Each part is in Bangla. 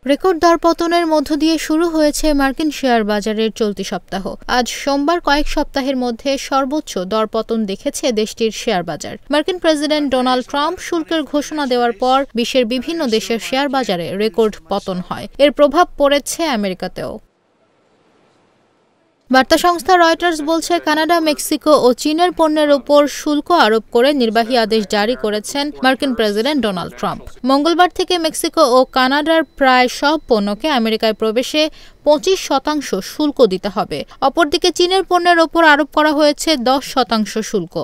রেকর্ড দরপতনের মধ্য দিয়ে শুরু হয়েছে মার্কিন শেয়ার বাজারের চলতি সপ্তাহ। আজ সোমবার কয়েক সপ্তাহের মধ্যে সর্বোচ্চ দরপতন দেখেছে দেশটির শেয়ার বাজার। মার্কিন প্রেসিডেন্ট ডোনাল্ড ট্রাম্প শুল্কের ঘোষণা দেওয়ার পর বিশ্বের বিভিন্ন দেশের শেয়ার বাজারে রেকর্ড পতন হয়। এর প্রভাব পড়েছে আমেরিকাতেও। বার্তা সংস্থা রয়টার্স বলছে, কানাডা, মেক্সিকো ও চীনের পণ্যের ওপর শুল্ক আরোপ করে নির্বাহী আদেশ জারি করেছেন মার্কিন প্রেসিডেন্ট ডোনাল্ড ট্রাম্প। মঙ্গলবার থেকে মেক্সিকো ও কানাডার প্রায় সব পণ্যকে আমেরিকায় প্রবেশে 25% শুল্ক দিতে হবে। অপরদিকে চীনের পণ্যের ওপর আরোপ করা হয়েছে 10% শুল্ক।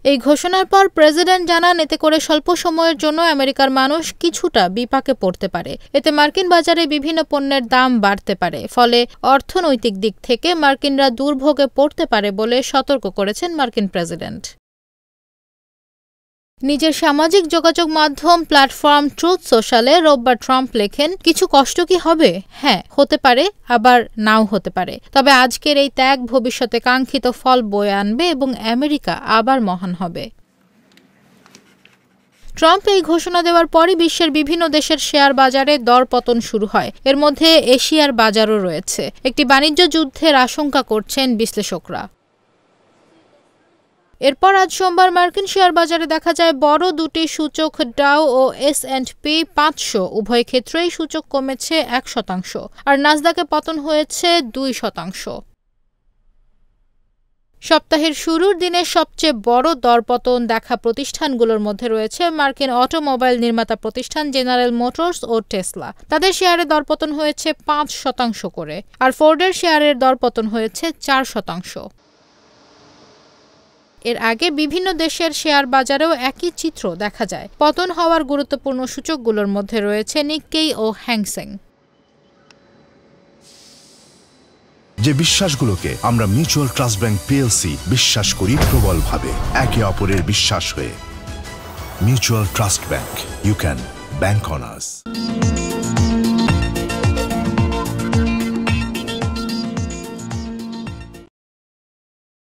এই ঘোষণার পর প্রেসিডেন্ট জানান, এতে করে স্বল্প সময়ের জন্য আমেরিকার মানুষ কিছুটা বিপাকে পড়তে পারে। এতে মার্কিন বাজারে বিভিন্ন পণ্যের দাম বাড়তে পারে, ফলে অর্থনৈতিক দিক থেকে মার্কিনরা দুর্ভোগে পড়তে পারে বলে সতর্ক করেছেন মার্কিন প্রেসিডেন্ট। নিজের সামাজিক যোগাযোগ মাধ্যম প্ল্যাটফর্ম ট্রুথ সোশ্যালে রোববার ট্রাম্প লেখেন, কিছু কষ্ট কি হবে? হ্যাঁ, হতে পারে, আবার নাও হতে পারে। তবে আজকের এই ত্যাগ ভবিষ্যতে কাঙ্ক্ষিত ফল বয়ে আনবে এবং আমেরিকা আবার মহান হবে। ট্রাম্প এই ঘোষণা দেওয়ার পরই বিশ্বের বিভিন্ন দেশের শেয়ার বাজারে দরপতন শুরু হয়। এর মধ্যে এশিয়ার বাজারও রয়েছে। একটি বাণিজ্য যুদ্ধের আশঙ্কা করছেন বিশ্লেষকরা। এরপর আজ সোমবার মার্কিন শেয়ার বাজারে দেখা যায় বড় দুটি সূচক ডাও ও S&P 500 উভয় ক্ষেত্রেই সূচক কমেছে 1%, আর নাসদাকে পতন হয়েছে 2%। সপ্তাহের শুরুর দিনে সবচেয়ে বড় দরপতন দেখা প্রতিষ্ঠানগুলোর মধ্যে রয়েছে মার্কিন অটোমোবাইল নির্মাতা প্রতিষ্ঠান জেনারেল মোটরস ও টেসলা। তাদের শেয়ারে দরপতন হয়েছে 5% করে, আর ফোর্ডের শেয়ারের দরপতন হয়েছে 4%। এর আগে বিভিন্ন দেশের শেয়ার বাজারেও একই চিত্র দেখা যায়। পতন হওয়ার গুরুত্বপূর্ণ সূচকগুলোর মধ্যে রয়েছে নিক্কেই ও হ্যাংসেং। যে বিশ্বাসগুলোকে আমরা মিউচুয়াল ট্রাস্ট ব্যাংক পিএলসি বিশ্বাস করি প্রবলভাবে, একে অপরের বিশ্বাস হয়ে। Mutual trust bank, you can bank on us.